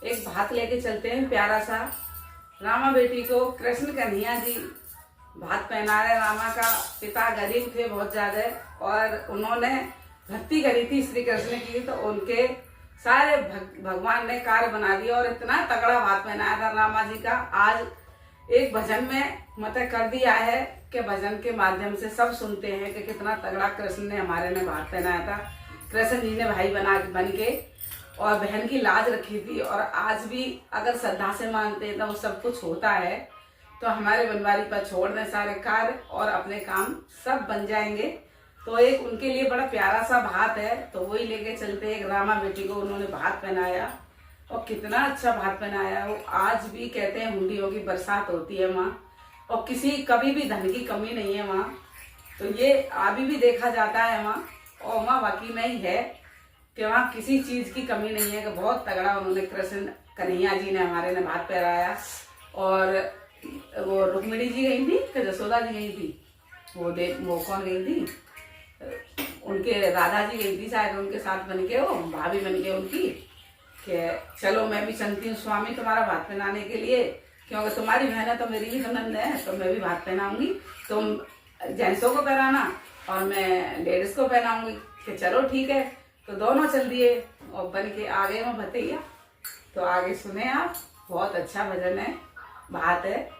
एक भात लेके चलते हैं प्यारा सा। रामा बेटी को कृष्ण कन्हैया जी भात पहना रहे। रामा का पिता गरीब थे बहुत ज्यादा, और उन्होंने भक्ति करी थी श्री कृष्ण की, तो उनके सारे भगवान ने कार्य बना दिया और इतना तगड़ा भात पहनाया था रामा जी का। आज एक भजन में मतलब कर दिया है कि भजन के माध्यम से सब सुनते हैं कि कितना तगड़ा कृष्ण ने हमारे ने भात पहनाया था। कृष्ण जी ने भाई बन के और बहन की लाज रखी थी। और आज भी अगर श्रद्धा से मानते हैं तो वो सब कुछ होता है। तो हमारे बनवारी पर छोड़ दें सारे कार्य और अपने काम सब बन जाएंगे। तो एक उनके लिए बड़ा प्यारा सा भात है, तो वही लेके चलते हैं। एक रामा बेटी को उन्होंने भात पहनाया और कितना अच्छा भात पहनाया। वो आज भी कहते हैं हुंडियों की बरसात होती है वहाँ, और किसी कभी भी धन की कमी नहीं है वहाँ। तो ये अभी भी देखा जाता है वहाँ, और वहाँ वाकई में ही है कि वहाँ किसी चीज की कमी नहीं है। कि बहुत तगड़ा उन्होंने कृष्ण कन्हैया जी ने हमारे ने भात पहनाया। और वो रुक्मिणी जी गई थी कि जसोदा जी गई थी, वो कौन गई थी, उनके राधा जी गई थी शायद, उनके साथ बन के वो भाभी बन के उनकी कि चलो मैं भी चलती हूँ स्वामी तुम्हारा भात पहनाने के लिए, क्योंकि तुम्हारी बहन है तो मेरी भी तो नंद है, तो मैं भी भात पहनाऊंगी। तुम जेंट्सों को पहनाना और मैं लेडीज को पहनाऊंगी। कि चलो ठीक है। तो दोनों चल दिए और बन के आ गए वहाँ भतैया। तो आगे सुने आप, बहुत अच्छा भजन है, भात है।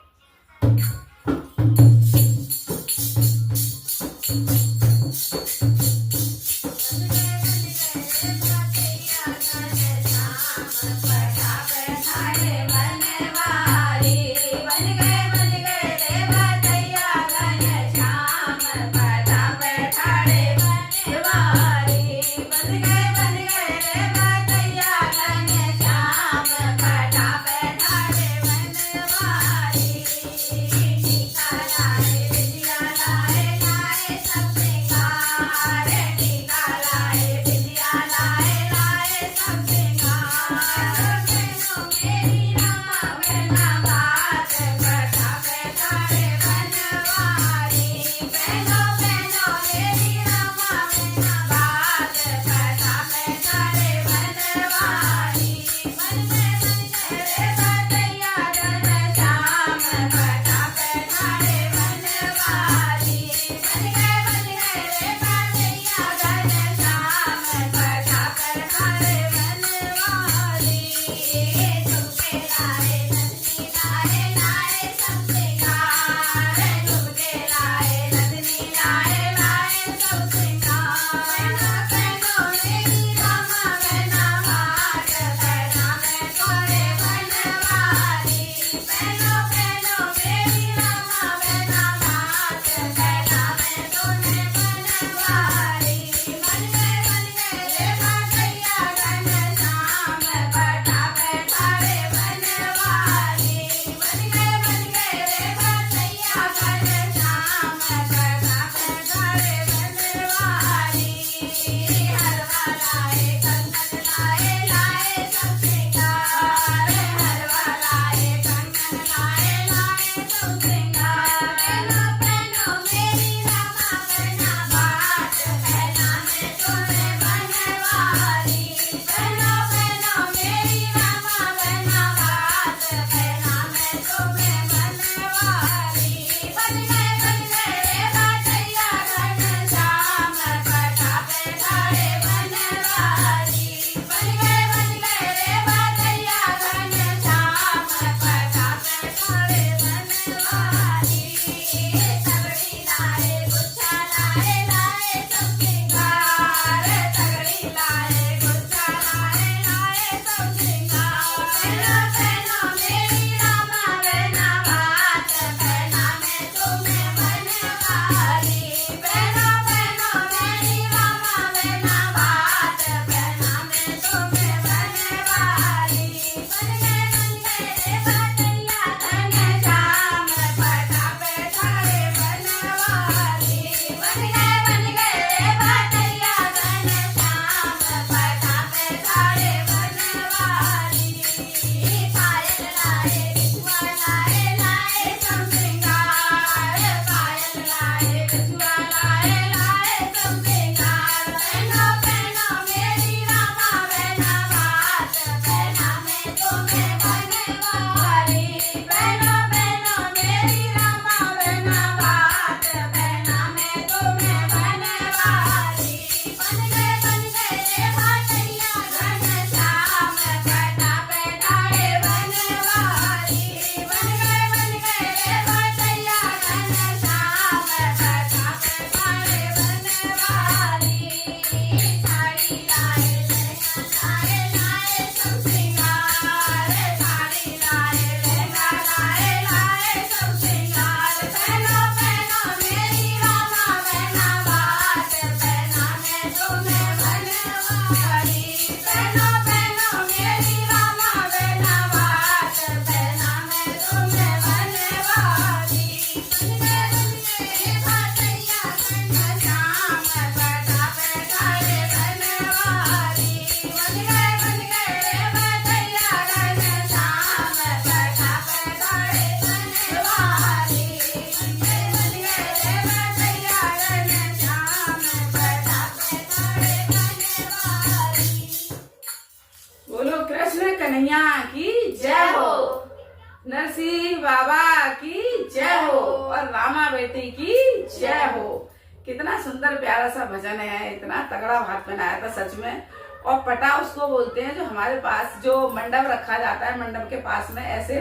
बाबा की जय हो और रामा बेटी की जय हो। कितना सुंदर प्यारा सा भजन है, इतना तगड़ा भात बनाया था सच में। और पटा उसको बोलते हैं जो हमारे पास जो मंडप रखा जाता है, मंडप के पास में ऐसे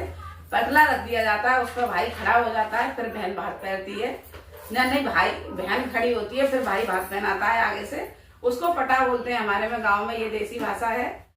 पटला रख दिया जाता है, उस पर भाई खड़ा हो जाता है, फिर बहन भात पहनती है। नहीं, भाई बहन खड़ी होती है, फिर भाई भात पहनाता है आगे से, उसको पटा बोलते हैं हमारे में, गाँव में ये देसी भाषा है।